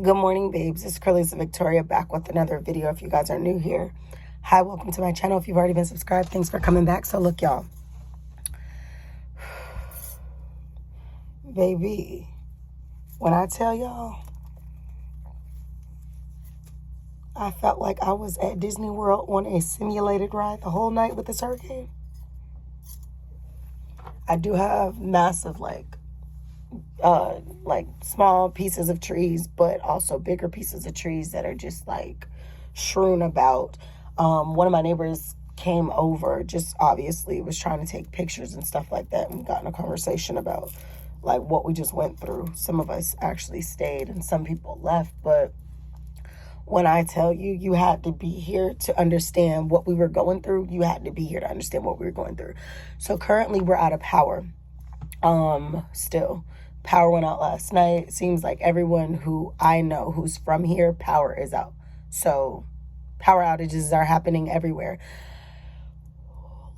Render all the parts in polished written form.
Good morning, babes. It's Curly's Victoria back with another video if you guys are new here. Hi, welcome to my channel. If you've already been subscribed, thanks for coming back. So look, y'all. Baby, when I tell y'all, I felt like I was at Disney World on a simulated ride the whole night with this hurricane. I do have massive, like small pieces of trees, but also bigger pieces of trees that are just like strewn about. One of my neighbors came over, just obviously was trying to take pictures and stuff like that, and we got in a conversation about like what we just went through. Some of us actually stayed and some people left, but when I tell you, you had to be here to understand what we were going through. You had to be here to understand what we were going through. So currently we're out of power. Still. Power went out last night. It seems like everyone who I know who's from here, power is out. So power outages are happening everywhere.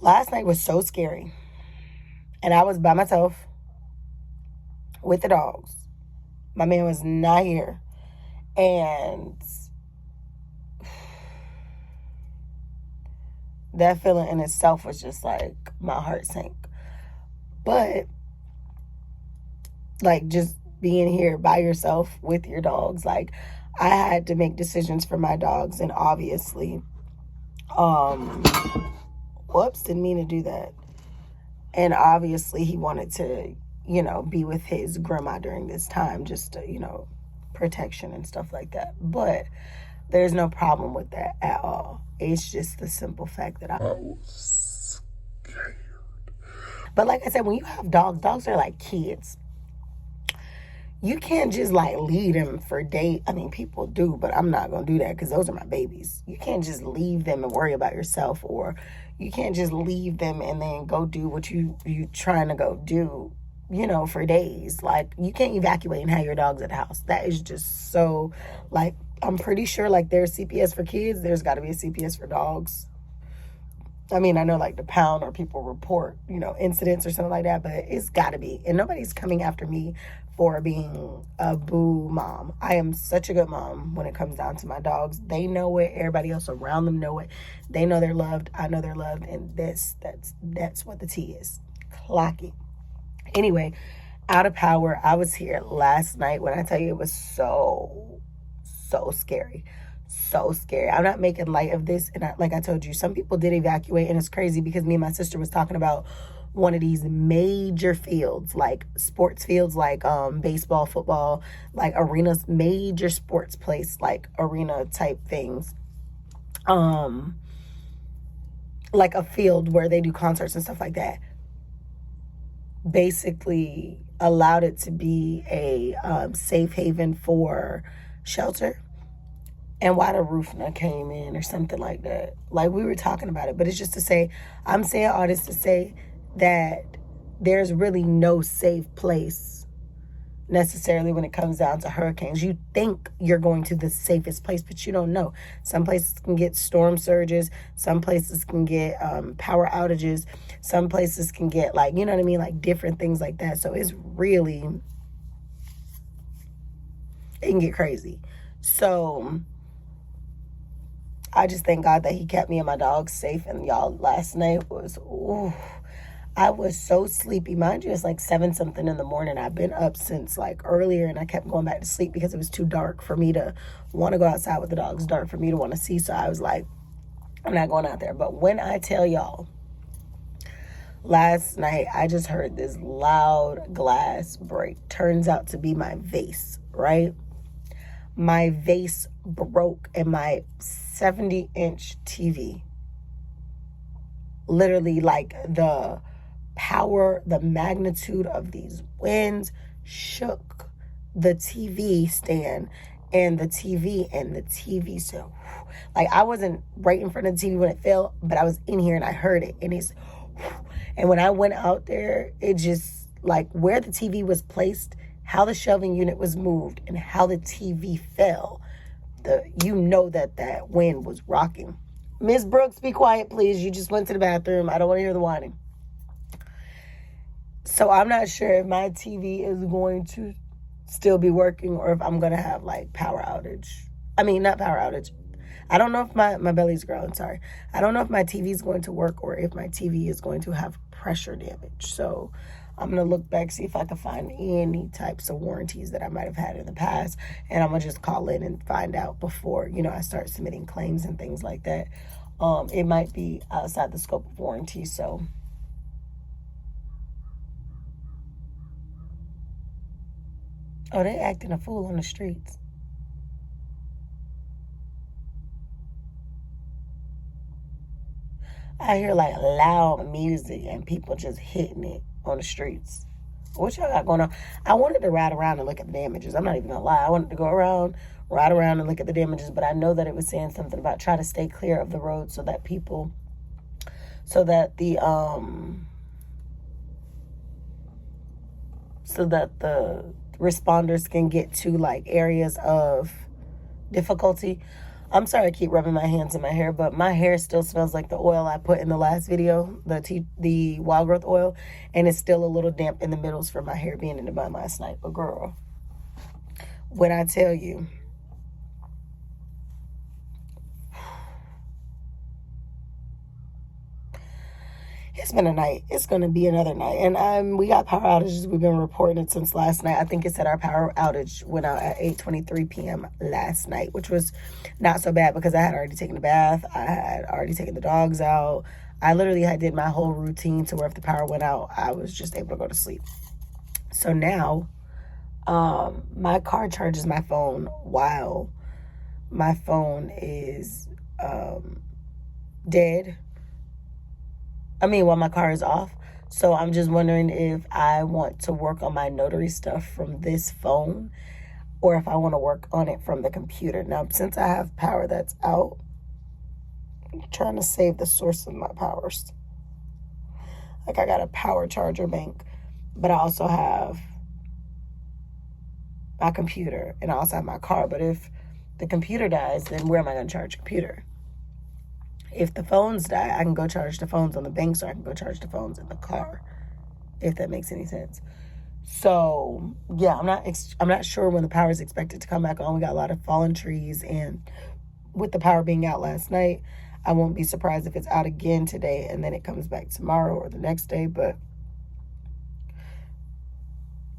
Last night was so scary. And I was by myself with the dogs. My man was not here. And that feeling in itself was just like my heart sank. But like just being here by yourself with your dogs, like I had to make decisions for my dogs, and obviously whoops, didn't mean to do that. And obviously he wanted to, be with his grandma during this time, just to, protection and stuff like that. But there's no problem with that at all. It's just the simple fact that I was scared. But like I said, when you have dogs are like kids. You can't just like leave them for days. I mean, people do, but I'm not going to do that because those are my babies. You can't just leave them and worry about yourself, or you can't just leave them and then go do what you trying to go do, for days. Like, you can't evacuate and have your dogs at the house. That is just so, like, I'm pretty sure like there's CPS for kids. There's got to be a CPS for dogs. I mean, I know like the pound or people report, incidents or something like that, but it's got to be. And nobody's coming after me for being a boo mom. I am such a good mom when it comes down to my dogs. They know it. Everybody else around them know it. They know they're loved. I know they're loved. And that's what the tea is. Clock it. Anyway, out of power. I was here last night. When I tell you, it was so scary. So scary. I'm not making light of this. And like I told you, some people did evacuate, and it's crazy because me and my sister was talking about one of these major fields, like sports fields, like baseball, football, like arenas, major sports place, like arena type things. Like a field where they do concerts and stuff like that. Basically allowed it to be a safe haven for shelter. And why the roof not came in or something like that. Like, we were talking about it. But it's just to say, I'm saying all this to say that there's really no safe place necessarily when it comes down to hurricanes. You think you're going to the safest place, but you don't know. Some places can get storm surges. Some places can get power outages. Some places can get, like, you know what I mean? Like, different things like that. So it's really, it can get crazy. So I just thank God that he kept me and my dogs safe. And y'all, last night was, I was so sleepy. Mind you, it's like 7-something in the morning. I've been up since like earlier, and I kept going back to sleep because it was too dark for me to want to go outside with the dogs, dark for me to want to see. So I was like, I'm not going out there. But when I tell y'all, last night I just heard this loud glass break. Turns out to be my vase, right? My vase broke, and my 70-inch TV, literally, like, the power, the magnitude of these winds shook the TV stand and the TV. So, like, I wasn't right in front of the TV when it fell, but I was in here and I heard it, and when I went out there, it just, like, where the TV was placed, how the shelving unit was moved, and how the TV fell, that wind was rocking. Miss Brooks, be quiet, please. You just went to the bathroom. I don't want to hear the whining. So I'm not sure if my TV is going to still be working, or if I'm going to have like power outage. I mean, not power outage. I don't know if my belly's growing, sorry. I don't know if my TV is going to work or if my TV is going to have pressure damage. So I'm going to look back, see if I can find any types of warranties that I might have had in the past. And I'm going to just call in and find out before, you know, I start submitting claims and things like that. It might be outside the scope of warranty, so. Oh, they acting a fool on the streets. I hear like loud music and people just hitting it on the streets. What y'all got going on? I wanted to ride around and look at the damages. I'm not even gonna lie. I wanted to go around, ride around and look at the damages, but I know that it was saying something about try to stay clear of the road so that people, so that the responders can get to like areas of difficulty. I'm sorry I keep rubbing my hands in my hair, but my hair still smells like the oil I put in the last video, the wild growth oil, and it's still a little damp in the middles from my hair being in the bun last night. But girl, when I tell you, it's been a night. It's going to be another night. And we got power outages. We've been reporting it since last night. I think it said our power outage went out at 8:23 p.m. last night, which was not so bad because I had already taken a bath. I had already taken the dogs out. I literally did my whole routine to where if the power went out, I was just able to go to sleep. So now, my car charges my phone while my phone is dead. While my car is off. So I'm just wondering if I want to work on my notary stuff from this phone or if I want to work on it from the computer. Now, since I have power that's out, I'm trying to save the source of my powers. Like I got a power charger bank, but I also have my computer and I also have my car. But if the computer dies, then where am I going to charge the computer? If the phones die, I can go charge the phones on the bank, so I can go charge the phones in the car, if that makes any sense. So, yeah, I'm not sure when the power is expected to come back on. We got a lot of fallen trees, and with the power being out last night, I won't be surprised if it's out again today, and then it comes back tomorrow or the next day, but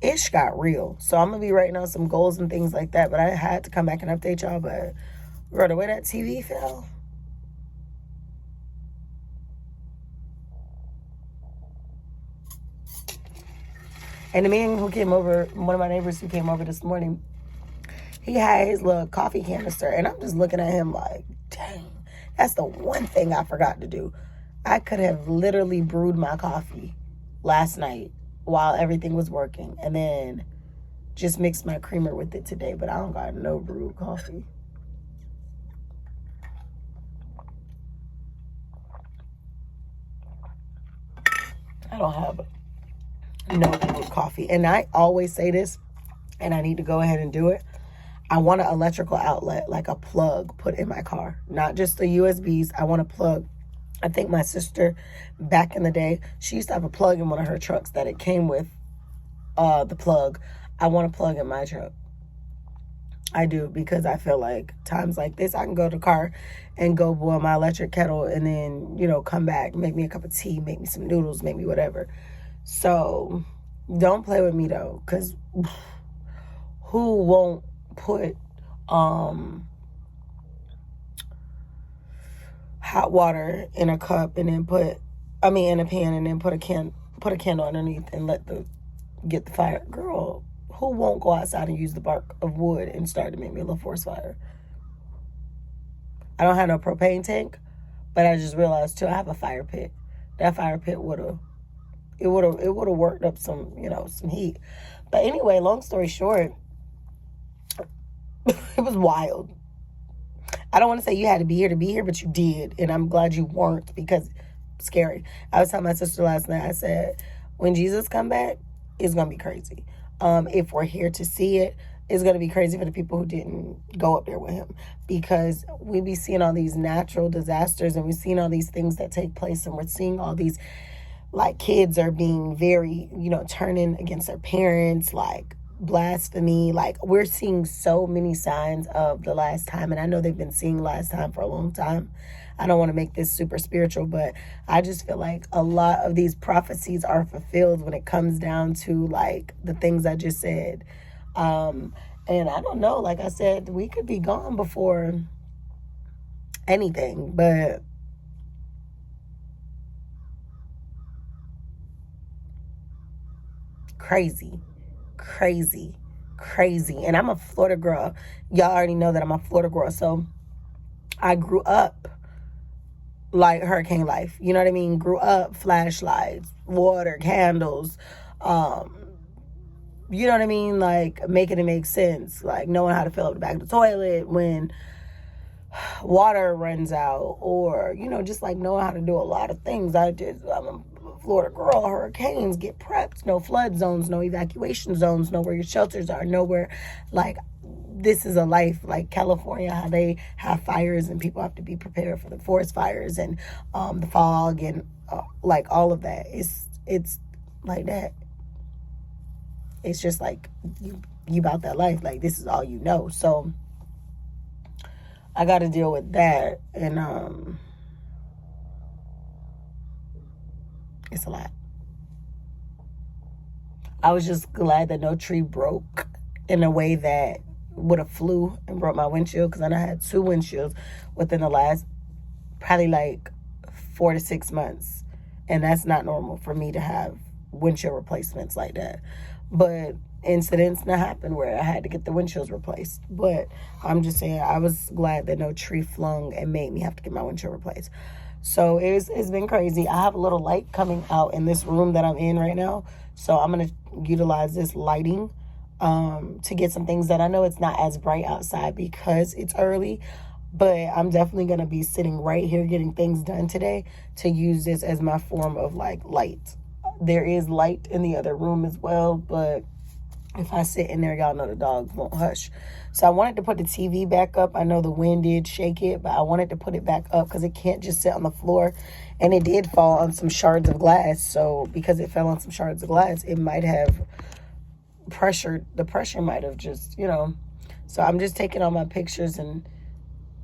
ish got real. So I'm going to be writing out some goals and things like that, but I had to come back and update y'all, but bro, the way that TV fell, and the man who came over, one of my neighbors who came over this morning, he had his little coffee canister. And I'm just looking at him like, dang, that's the one thing I forgot to do. I could have literally brewed my coffee last night while everything was working. And then just mixed my creamer with it today. But I don't got no brewed coffee. I don't have no brewed coffee. And I always say this, and I need to go ahead and do it. I want an electrical outlet, like a plug put in my car, not just the USBs. I want a plug. I think my sister back in the day, she used to have a plug in one of her trucks that it came with the plug. I want a plug in my truck. I do, because I feel like times like this, I can go to the car and go boil my electric kettle and then, come back, make me a cup of tea, make me some noodles, make me whatever. So don't play with me though, because who won't put hot water in a cup and then in a pan and then put a candle underneath and get the fire? Girl, who won't go outside and use the bark of wood and start to make me a little forest fire? I don't have no propane tank, but I just realized too, I have a fire pit. That fire pit would have worked up some heat. But anyway, long story short, it was wild. I don't want to say you had to be here, but you did. And I'm glad you weren't, because it's scary. I was telling my sister last night, I said, when Jesus come back, it's going to be crazy. If we're here to see it, it's going to be crazy for the people who didn't go up there with him. Because we be seeing all these natural disasters and we're seeing all these things that take place, and we're seeing all these, like, kids are being very, turning against their parents, like, blasphemy. Like, we're seeing so many signs of the last time, and I know they've been seeing last time for a long time. I don't want to make this super spiritual, but I just feel like a lot of these prophecies are fulfilled when it comes down to, like, the things I just said. And I don't know, like I said, we could be gone before anything, but crazy. And I'm a Florida girl. Y'all already know that I'm a Florida girl. So I grew up like hurricane life. You know what I mean? Grew up flashlights, water, candles, you know what I mean? Like, making it make sense. Like, knowing how to fill up the back of the toilet when water runs out, or, you know, just like knowing how to do a lot of things. I'm a Florida girl. Hurricanes, get prepped. No flood zones, no evacuation zones, know where your shelters are, nowhere. Like, this is a life like California, how they have fires and people have to be prepared for the forest fires and the fog and like all of that. It's like that. It's just like you about that life. Like, this is all you know. So I got to deal with that, and it's a lot. I was just glad that no tree broke in a way that would have flew and broke my windshield, because I had 2 windshields within the last probably like 4 to 6 months, and that's not normal for me to have windshield replacements like that. But incidents that happened where I had to get the windshields replaced. But I'm just saying, I was glad that no tree flung and made me have to get my windshield replaced. So it's been crazy. I have a little light coming out in this room that I'm in right now. So I'm going to utilize this lighting to get some things done. I know it's not as bright outside because it's early, but I'm definitely going to be sitting right here getting things done today to use this as my form of like light. There is light in the other room as well, but if I sit in there, y'all know the dogs won't hush. So I wanted to put the TV back up. I know the wind did shake it, but I wanted to put it back up because it can't just sit on the floor. And it did fall on some shards of glass. So because it fell on some shards of glass, it might have pressured. The pressure might have just, you know. So I'm just taking all my pictures and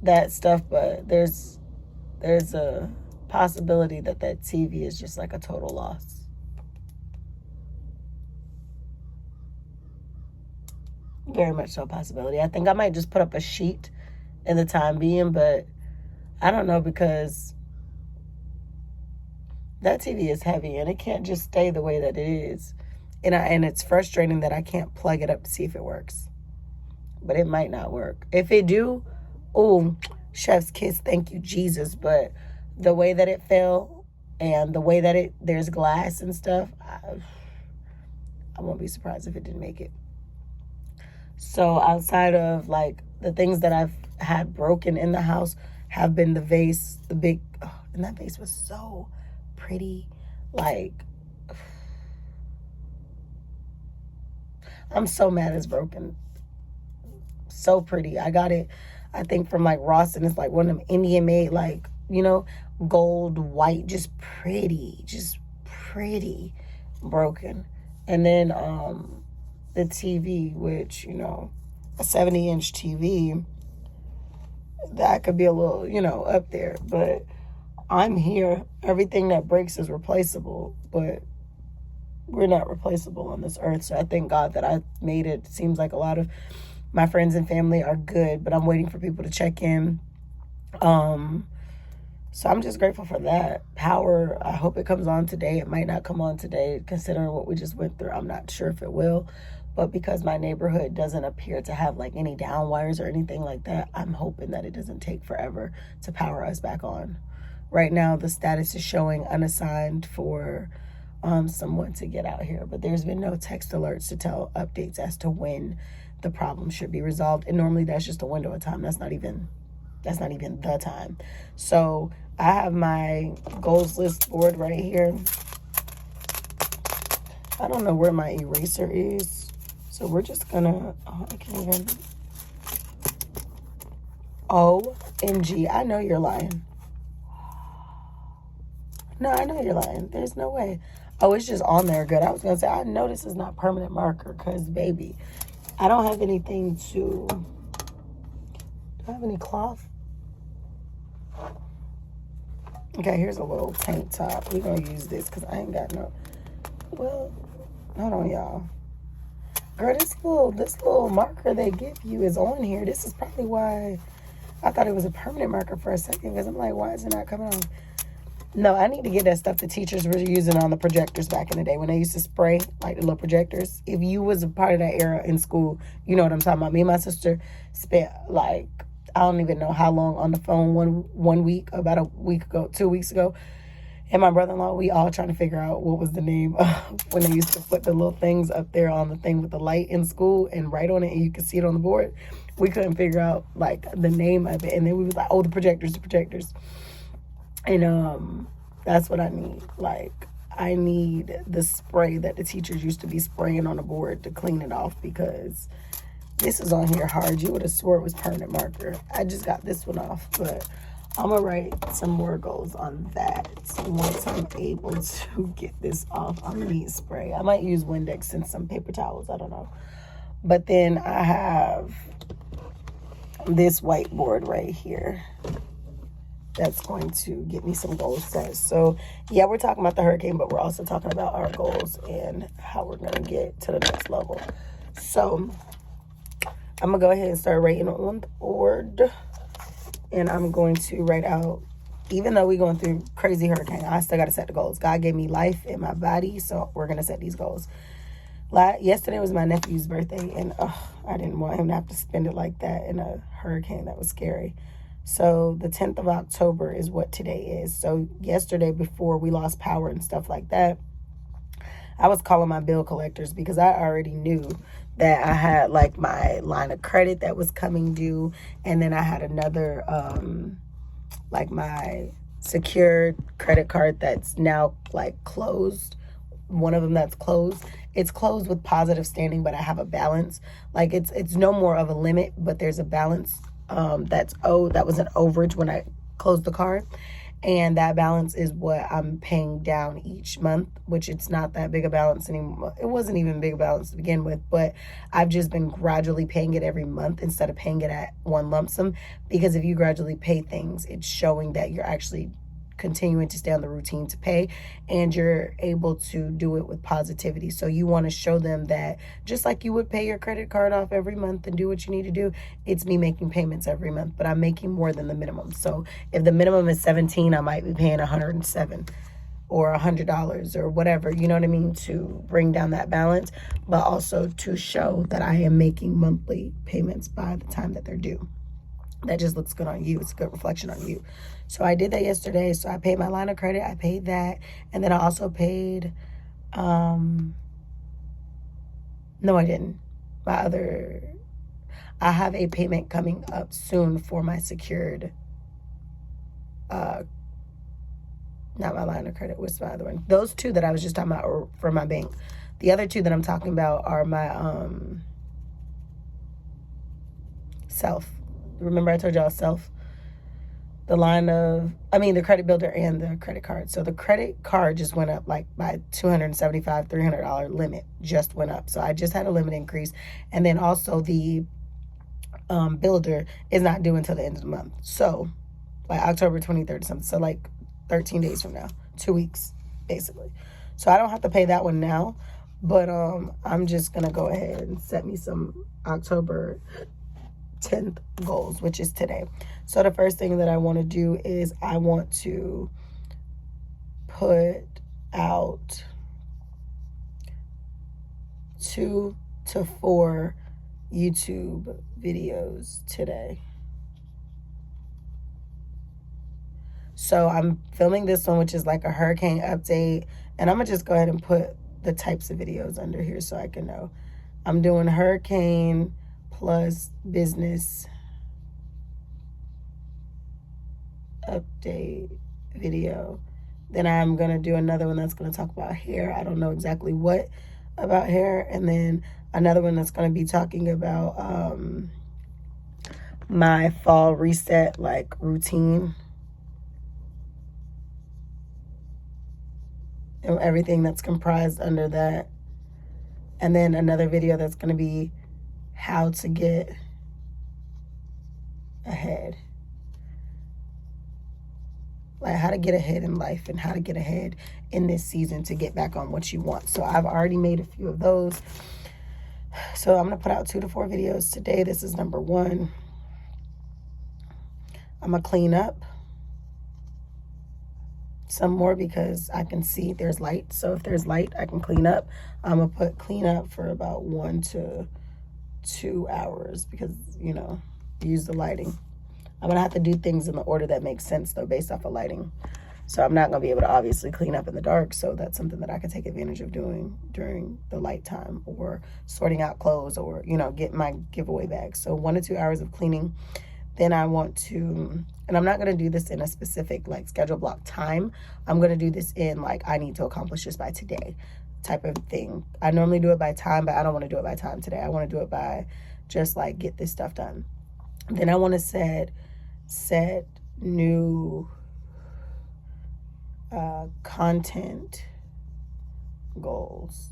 that stuff. But there's a possibility that TV is just like a total loss. Very much so a possibility. I think I might just put up a sheet in the time being, but I don't know, because that TV is heavy and it can't just stay the way that it is. And it's frustrating that I can't plug it up to see if it works. But it might not work. If it do, oh, chef's kiss, thank you, Jesus. But the way that it fell and the way that there's glass and stuff, I won't be surprised if it didn't make it. So outside of like the things that I've had broken in the house have been the vase, the big, and that vase was so pretty. Like, I'm so mad it's broken. So pretty. I got it, I think, from like Ross, and it's like one of them Indian made, like, you know, gold, white, just pretty broken. And then the TV, which, you know, a 70-inch TV, that could be a little, you know, up there. But I'm here. Everything that breaks is replaceable, but we're not replaceable on this earth. So I thank God that I made it. It seems like a lot of my friends and family are good, but I'm waiting for people to check in. So I'm just grateful for that. Power, I hope it comes on today. It might not come on today, considering what we just went through. I'm not sure if it will. But because my neighborhood doesn't appear to have like any down wires or anything like that, I'm hoping that it doesn't take forever to power us back on. Right now, the status is showing unassigned for someone to get out here. But there's been no text alerts to tell updates as to when the problem should be resolved. And normally that's just a window of time. That's not even the time. So I have my goals list board right here. I don't know where my eraser is. So we're just gonna, I can't even. OMG, I know you're lying. No, I know you're lying. There's no way. Oh, it's just on there. Good. I was going to say, I know this is not permanent marker because, baby, I don't have anything to... Do I have any cloth? Okay, here's a little tank top. We're going to use this because I ain't got no... Well, hold on, y'all. Girl, this little marker they give you is on here. This is probably why I thought it was a permanent marker for a second, because I'm like, why is it not coming on? No, I need to get that stuff the teachers were using on the projectors back in the day when they used to spray, like the little projectors. If you was a part of that era in school, you know what I'm talking about. Me and my sister spent, like, I don't even know how long on the phone one week, about a week ago, 2 weeks ago. And my brother-in-law, we all trying to figure out what was the name of when they used to put the little things up there on the thing with the light in school and write on it and you could see it on the board. We couldn't figure out, like, the name of it. And then we was like, oh, the projectors. And that's what I need. Like, I need the spray that the teachers used to be spraying on the board to clean it off, because this is on here hard. You would have swore it was permanent marker. I just got this one off, but I'm going to write some more goals on that once I'm able to get this off. I'm going to need spray. I might use Windex and some paper towels. I don't know. But then I have this whiteboard right here that's going to get me some goals set. So, yeah, we're talking about the hurricane, but we're also talking about our goals and how we're going to get to the next level. So, I'm going to go ahead and start writing on the board. And I'm going to write out, even though we're going through crazy hurricane, I still got to set the goals. God gave me life in my body, so we're going to set these goals. Yesterday was my nephew's birthday, and I didn't want him to have to spend it like that in a hurricane. That was scary. So the 10th of October is what today is. So yesterday, before we lost power and stuff like that, I was calling my bill collectors because I already knew that I had, like, my line of credit that was coming due. And then I had another, like, my secured credit card that's now, like, closed. One of them that's closed. It's closed with positive standing, but I have a balance. Like, it's no more of a limit, but there's a balance that's owed. That was an overage when I closed the card. And that balance is what I'm paying down each month, which it's not that big a balance anymore. It wasn't even a big balance to begin with, but I've just been gradually paying it every month instead of paying it at one lump sum. Because if you gradually pay things, it's showing that you're actually continuing to stay on the routine to pay, and you're able to do it with positivity. So you want to show them that just like you would pay your credit card off every month and do what you need to do, it's me making payments every month, but I'm making more than the minimum. So if the minimum is 17, I might be paying 107 or $100 or whatever, you know what I mean, to bring down that balance, but also to show that I am making monthly payments by the time that they're due. That just looks good on you. It's a good reflection on you. So I did that yesterday. So I paid my line of credit. I paid that. And then I also paid, no, I didn't. I have a payment coming up soon for my secured, not my line of credit. What's my other one? Those two that I was just talking about are for my bank. The other two that I'm talking about are my, self. Remember I told y'all self? The credit builder and the credit card. So the credit card just went up, like, by $275, $300 limit just went up. So I just had a limit increase. And then also the builder is not due until the end of the month. So, like, October 23rd or something. So, like, 13 days from now. 2 weeks, basically. So I don't have to pay that one now. But I'm just going to go ahead and set me some October 10th goals, which is today. So the first thing that I want to do is I want to put out 2 to 4 YouTube videos today. So I'm filming this one, which is like a hurricane update, and I'm gonna just go ahead and put the types of videos under here so I can know. I'm doing hurricane plus business update video. Then I'm going to do another one that's going to talk about hair. I don't know exactly what about hair. And then another one that's going to be talking about my fall reset, like, routine. and everything that's comprised under that. And then another video that's going to be how to get ahead. Like how to get ahead in life and how to get ahead in this season to get back on what you want. So I've already made a few of those. So I'm going to put out 2 to 4 videos today. This is number 1. I'm going to clean up some more because I can see there's light. So if there's light, I can clean up. I'm going to clean up for about 1 to 2 hours because, you know, use the lighting. I'm going to have to do things in the order that makes sense, though, based off of lighting. So I'm not going to be able to obviously clean up in the dark. So that's something that I can take advantage of doing during the light time, or sorting out clothes, or, you know, get my giveaway bag. So 1 to 2 hours of cleaning. Then I want to, and I'm not going to do this in a specific like schedule block time. I'm going to do this in like, I need to accomplish this by today type of thing. I normally do it by time, but I don't want to do it by time today. I want to do it by just like get this stuff done. Then I want to set new content goals.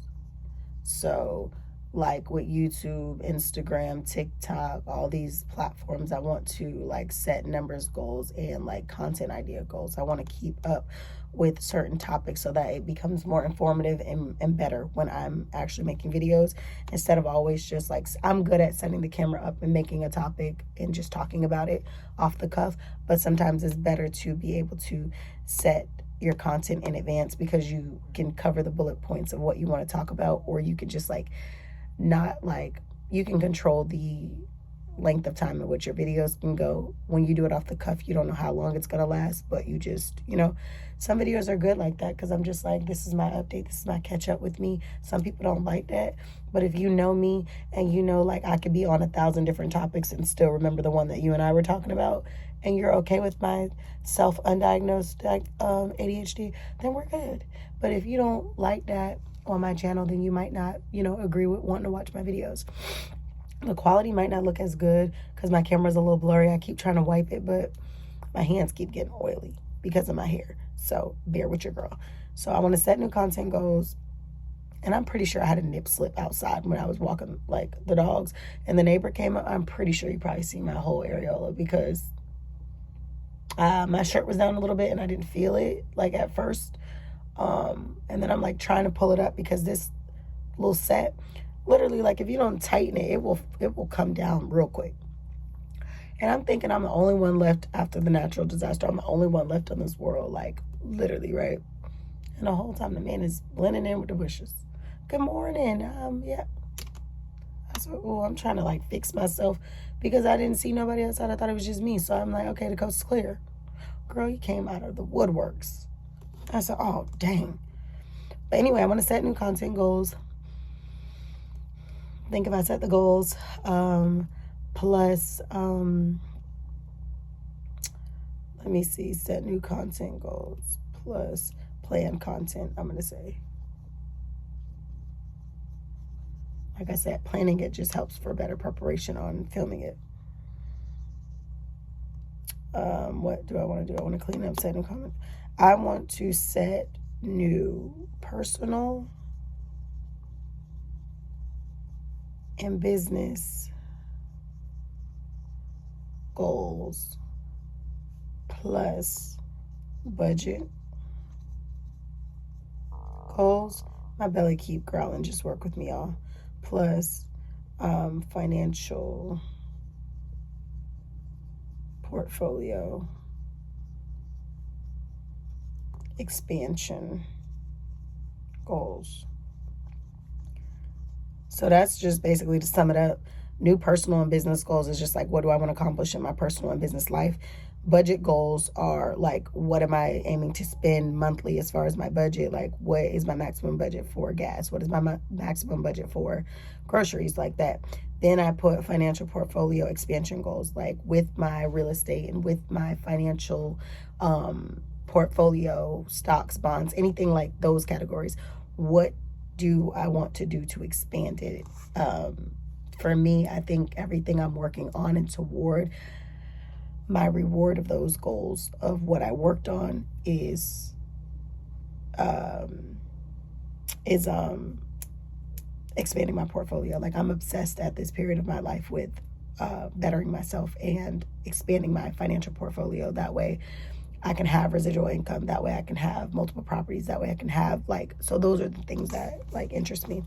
So like with YouTube, Instagram, TikTok, all these platforms, I want to like set numbers goals and like content idea goals. I want to keep up with certain topics so that it becomes more informative and better when I'm actually making videos, instead of always just like, I'm good at setting the camera up and making a topic and just talking about it off the cuff, but sometimes it's better to be able to set your content in advance because you can cover the bullet points of what you want to talk about, or you could just like not like, you can control the length of time in which your videos can go. When you do it off the cuff, you don't know how long it's gonna last, but you just, you know, some videos are good like that because I'm just like, this is my update, this is my catch up with me. Some people don't like that, but if you know me and you know, like I could be on 1,000 different topics and still remember the one that you and I were talking about, and you're okay with my self-undiagnosed ADHD, then we're good. But if you don't like that on my channel, then you might not, you know, agree with wanting to watch my videos. The quality might not look as good because my camera's a little blurry. I keep trying to wipe it, but my hands keep getting oily because of my hair. So bear with your girl. So I want to set new content goals. And I'm pretty sure I had a nip slip outside when I was walking like the dogs, and the neighbor came up. I'm pretty sure you probably see my whole areola because my shirt was down a little bit and I didn't feel it like at first. And then I'm like trying to pull it up because this little set, literally, like if you don't tighten it, it will come down real quick. And I'm thinking I'm the only one left after the natural disaster. I'm the only one left in this world, like literally, right? And the whole time the man is blending in with the bushes. Good morning. Yeah. I said, oh, I'm trying to like fix myself because I didn't see nobody outside. I thought it was just me. So I'm like, okay, the coast is clear. Girl, you came out of the woodworks. I said, oh, dang. But anyway, I want to set new content goals. I think if I set the goals, plus, let me see, set new content goals, plus plan content, I'm going to say. Like I said, planning it just helps for better preparation on filming it. What do I want to do? I want to clean up, set new comment. I want to set new personal and business goals plus budget goals. My belly keep growling, just work with me, y'all. Plus financial portfolio expansion goals. So that's just basically, to sum it up, new personal and business goals is just like, what do I want to accomplish in my personal and business life? Budget goals are like, what am I aiming to spend monthly as far as my budget? Like, what is my maximum budget for gas? What is my maximum budget for groceries? Like that. Then I put financial portfolio expansion goals, like with my real estate and with my financial portfolio, stocks, bonds, anything like those categories. What do I want to do to expand it? For me, I think everything I'm working on and toward, my reward of those goals of what I worked on is is expanding my portfolio. Like, I'm obsessed at this period of my life with bettering myself and expanding my financial portfolio. That way I can have residual income. That way I can have multiple properties. That way I can have, like, so those are the things that, like, interest me.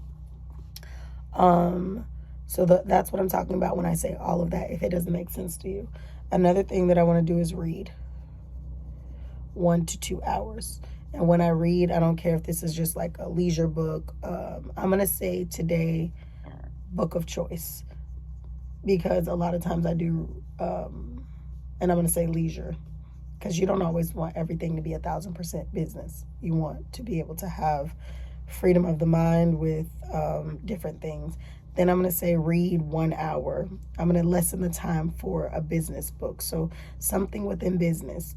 So that's what I'm talking about when I say all of that, if it doesn't make sense to you. Another thing that I want to do is read 1 to 2 hours. And when I read, I don't care if this is just like a leisure book. I'm going to say today, book of choice. Because a lot of times I do, and I'm going to say leisure. Because you don't always want everything to be 1,000% business. You want to be able to have freedom of the mind with different things. Then I'm going to say read 1 hour. I'm going to lessen the time for a business book. So something within business,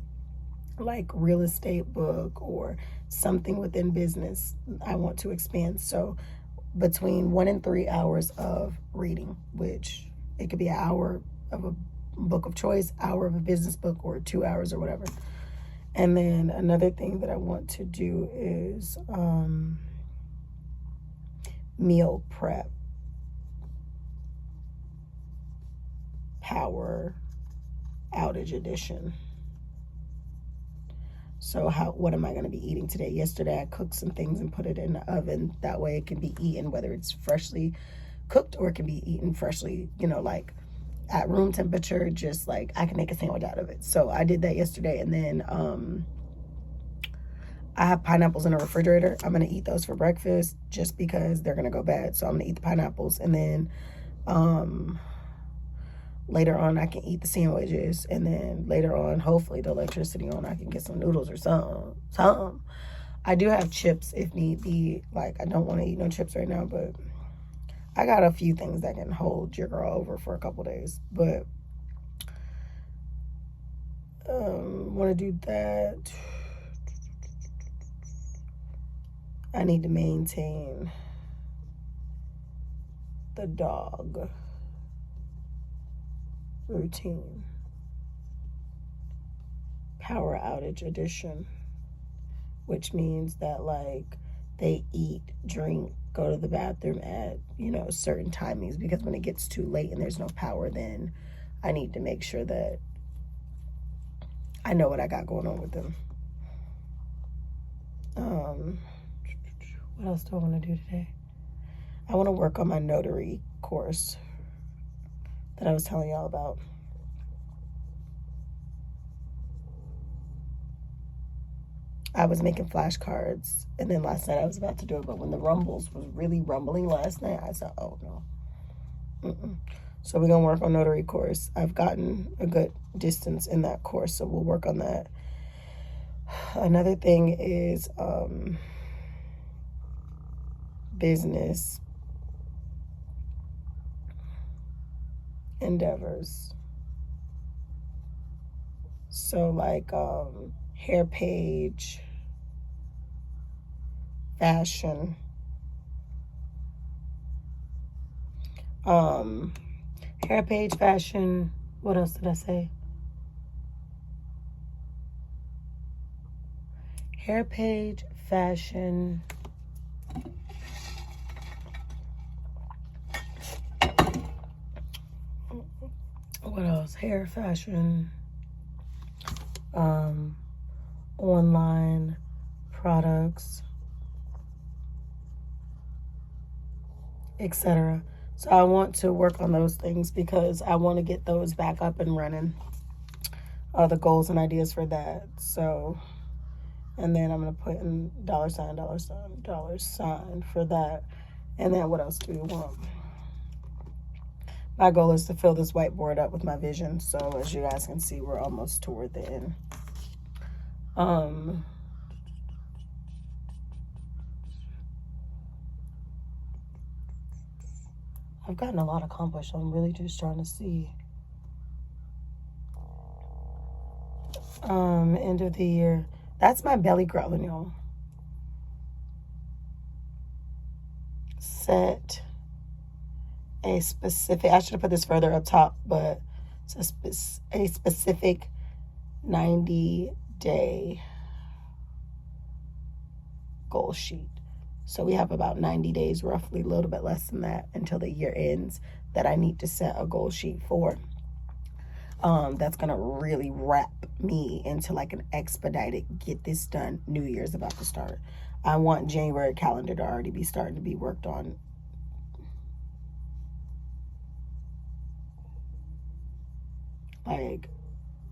like real estate book or something within business, I want to expand. So between 1 and 3 hours of reading, which it could be an hour of a book of choice, hour of a business book, or 2 hours or whatever. And then another thing that I want to do is meal prep, power outage edition. So what am I going to be eating today? Yesterday I cooked some things and put it in the oven. That way it can be eaten, whether it's freshly cooked or it can be eaten freshly, like at room temperature, just like I can make a sandwich out of it. So I did that yesterday. And then I have pineapples in the refrigerator. I'm going to eat those for breakfast just because they're going to go bad. So I'm going to eat the pineapples. And then later on, I can eat the sandwiches. And then later on, hopefully the electricity on, I can get some noodles or something. I do have chips if need be. Like, I don't want to eat no chips right now, but I got a few things that can hold your girl over for a couple days. But want to do that. I need to maintain the dog routine. Power outage edition, which means that, like, they eat, drink, go to the bathroom at, certain timings, because when it gets too late and there's no power, then I need to make sure that I know what I got going on with them. What else do I want to do today? I want to work on my notary course that I was telling y'all about. I was making flashcards, and then last night I was about to do it, but when the rumbles was really rumbling last night, I said, oh no. So we're going to work on notary course. I've gotten a good distance in that course, so we'll work on that. Another thing is business endeavors. So like hair page, fashion, hair page, fashion. What else did I say? Hair page, fashion. What else? Hair, fashion, online products, etc. So I want to work on those things because I want to get those back up and running. The goals and ideas for that. So, and then I'm going to put in $, $ for that. And then what else do you want? My goal is to fill this whiteboard up with my vision. So as you guys can see, we're almost toward the end. I've gotten a lot accomplished. So I'm really just trying to see. End of the year. That's my belly growling, y'all. Set a specific, I should have put this further up top, but it's a specific 90-day goal sheet. So we have about 90 days, roughly, a little bit less than that, until the year ends, that I need to set a goal sheet for. That's gonna really wrap me into like an expedited, get this done. New Year's about to start. I want January calendar to already be starting to be worked on. Like,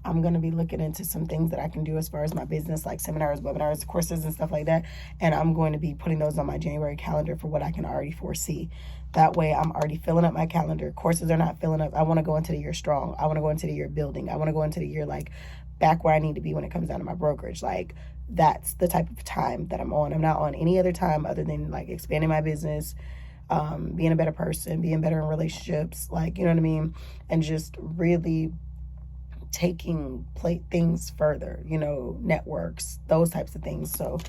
I'm going to be looking into some things that I can do as far as my business, like seminars, webinars, courses, and stuff like that. And I'm going to be putting those on my January calendar for what I can already foresee. That way, I'm already filling up my calendar. Courses are not filling up. I want to go into the year strong. I want to go into the year building. I want to go into the year, like, back where I need to be when it comes down to my brokerage. Like, that's the type of time that I'm on. I'm not on any other time other than, like, expanding my business, being a better person, being better in relationships, like, you know what I mean? And just really taking things further, you know, networks, those types of things. So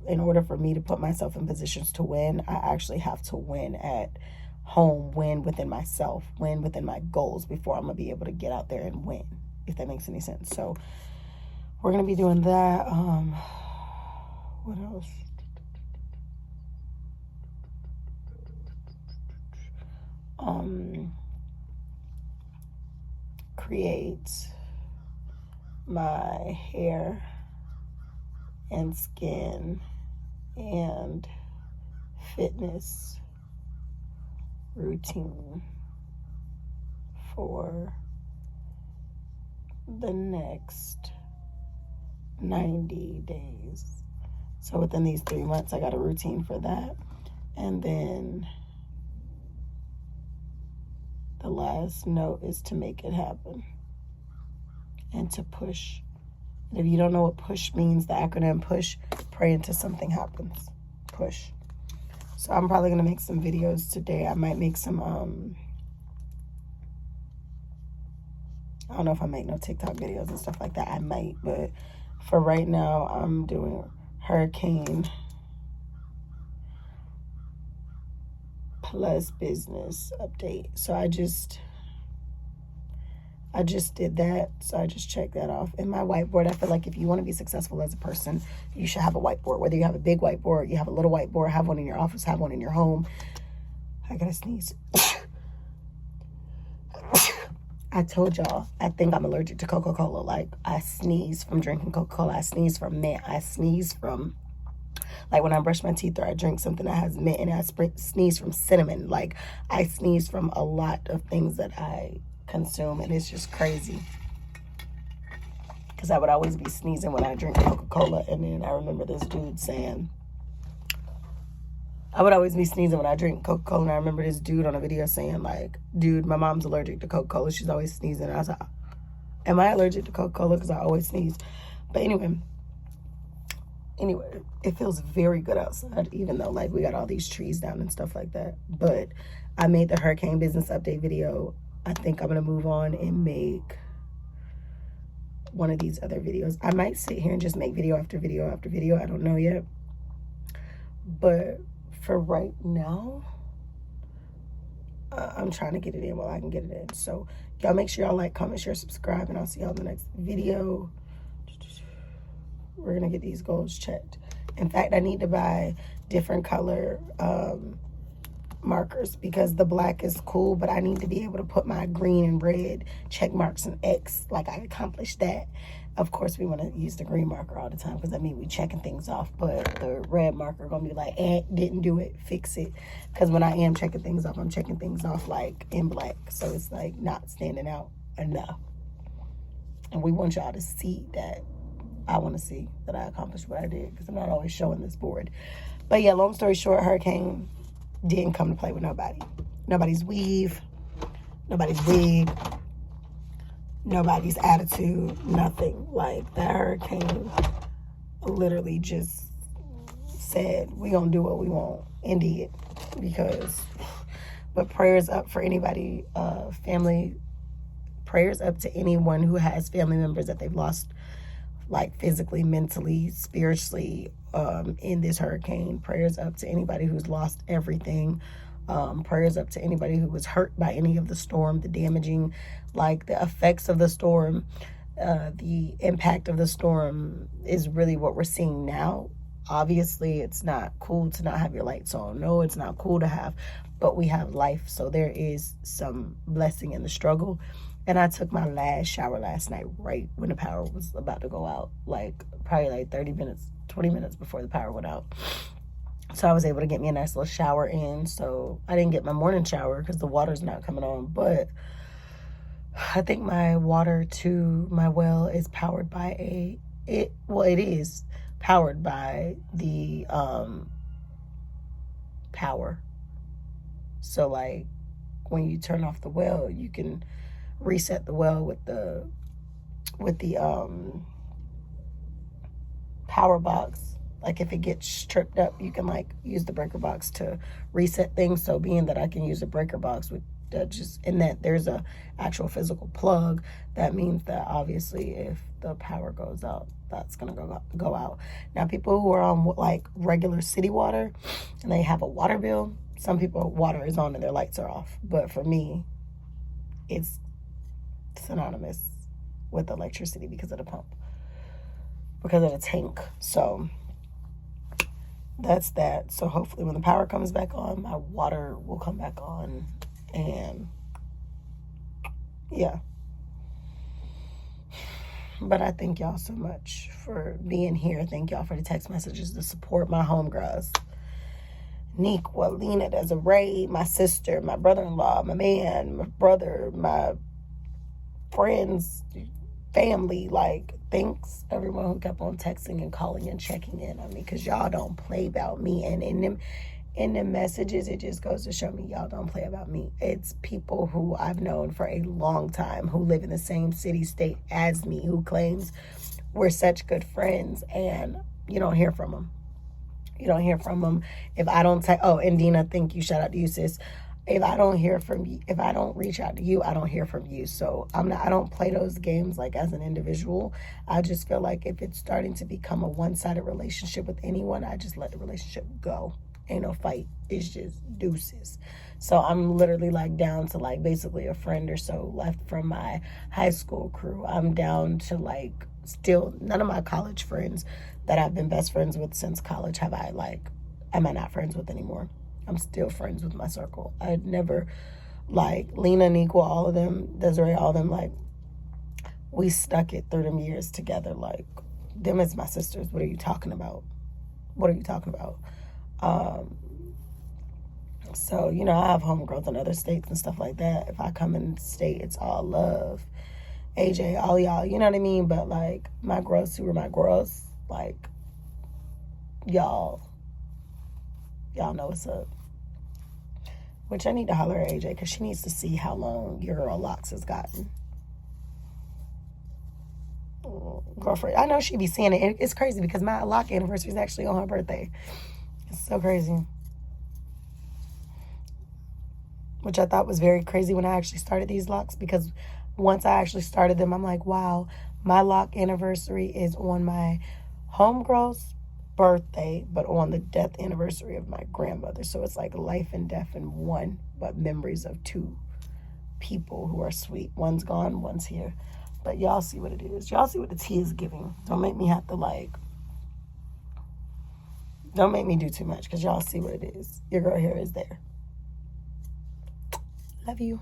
in order for me to put myself in positions to win, I actually have to win at home, win within myself, win within my goals before I'm gonna be able to get out there and win, if that makes any sense. So we're gonna be doing that. What else? Create my hair and skin and fitness routine for the next 90 days. So within these 3 months, I got a routine for that. And then the last note is to make it happen and to push. And if you don't know what push means, the acronym PUSH, pray until something happens. Push. So I'm probably going to make some videos today. I might make some, I don't know if I make no TikTok videos and stuff like that. I might, but for right now, I'm doing hurricane plus business update. So I just did that. So I just checked that off. And my whiteboard, I feel like if you want to be successful as a person, you should have a whiteboard. Whether you have a big whiteboard, you have a little whiteboard, have one in your office, have one in your home. I gotta sneeze. I told y'all, I think I'm allergic to Coca-Cola. Like, I sneeze from drinking Coca-Cola. I sneeze from mint. I sneeze from, like, when I brush my teeth or I drink something that has mint, and I sneeze from cinnamon. Like, I sneeze from a lot of things that I consume, and it's just crazy. Because I would always be sneezing when I drink Coca-Cola, and then I remember this dude saying, I would always be sneezing when I drink Coca-Cola, and I remember this dude on a video saying, like, dude, my mom's allergic to Coca-Cola. She's always sneezing. And I was like, am I allergic to Coca-Cola? Because I always sneeze. But anyway, it feels very good outside, even though, like, we got all these trees down and stuff like that. But I made the hurricane business update video. I think I'm going to move on and make one of these other videos. I might sit here and just make video after video after video. I don't know yet. But for right now, I'm trying to get it in while I can get it in. So y'all make sure y'all like, comment, share, subscribe, and I'll see y'all in the next video. We're going to get these goals checked. In fact, I need to buy different color markers, because the black is cool, but I need to be able to put my green and red check marks and X, like I accomplished that. Of course, we want to use the green marker all the time, because that means we checking things off. But the red marker going to be like, didn't do it, fix it. Because when I am checking things off, I'm checking things off like in black. So it's like not standing out enough. And we want y'all to see that. I want to see that I accomplished what I did, because I'm not always showing this board. But yeah, long story short, hurricane didn't come to play with nobody. Nobody's weave, nobody's wig, nobody's attitude, nothing. Like, that hurricane literally just said, we gonna do what we want, and did. But prayers up for anybody, family, prayers up to anyone who has family members that they've lost, like physically, mentally, spiritually, in this hurricane. Prayers up to anybody who's lost everything. Prayers up to anybody who was hurt by any of the storm, the damaging, like the effects of the storm. The impact of the storm is really what we're seeing now. Obviously, it's not cool to not have your lights on. No, it's not cool to have, but we have life. So there is some blessing in the struggle. And I took my last shower last night right when the power was about to go out, like probably like 30 minutes, 20 minutes before the power went out. So I was able to get me a nice little shower in. So I didn't get my morning shower because the water's not coming on. But I think my water to my well is powered by it is powered by the power. So like when you turn off the well, you can reset the well with the power box. Like if it gets tripped up, you can like use the breaker box to reset things. So being that I can use a breaker box with that, just in that there's a actual physical plug, that means that obviously if the power goes out, that's gonna go out. Now people who are on like regular city water and they have a water bill, some people water is on and their lights are off. But for me, it's synonymous with electricity because of the pump, because of the tank. So that's that. So hopefully when the power comes back on, my water will come back on. And yeah. But I thank y'all so much for being here. Thank y'all for the text messages to support my homegirls. Neek, Walina, Desiree, my sister, my brother-in-law, my man, my brother, my friends, family. Like, thanks everyone who kept on texting and calling and checking in on me, because y'all don't play about me. And in the messages, it just goes to show me y'all don't play about me. It's people who I've known for a long time, who live in the same city, state as me, who claims we're such good friends, and you don't hear from them. You don't hear from them. If I don't and Dina, thank you. Shout out to you, sis. If I don't hear from you, if I don't reach out to you, I don't hear from you. So I don't play those games like as an individual. I just feel like if it's starting to become a one-sided relationship with anyone, I just let the relationship go. Ain't no fight. It's just deuces. So I'm literally like down to like basically a friend or so left from my high school crew. I'm down to like still none of my college friends that I've been best friends with since college am I not friends with anymore. I'm still friends with my circle. I'd never, like, Lena, Nico, all of them, Desiree, all of them, like, we stuck it through them years together. Like, them as my sisters. What are you talking about? What are you talking about? So, you know, I have homegirls in other states and stuff like that. If I come in the state, it's all love. AJ, all y'all, you know what I mean? But, like, my girls who were my girls, like, y'all know what's up. Which I need to holler at AJ because she needs to see how long your girl Locks has gotten. Girlfriend, I know she be seeing it. It's crazy because my lock anniversary is actually on her birthday. It's so crazy. Which I thought was very crazy when I actually started these locks, because once I actually started them, I'm like, wow, my lock anniversary is on my homegirl's birthday, but on the death anniversary of my grandmother. So it's like life and death in one, but memories of two people who are sweet. One's gone, one's here. But y'all see what it is. Y'all see what the tea is giving. Don't make me have to don't make me do too much, because y'all see what it is. Your girl here is there. Love you.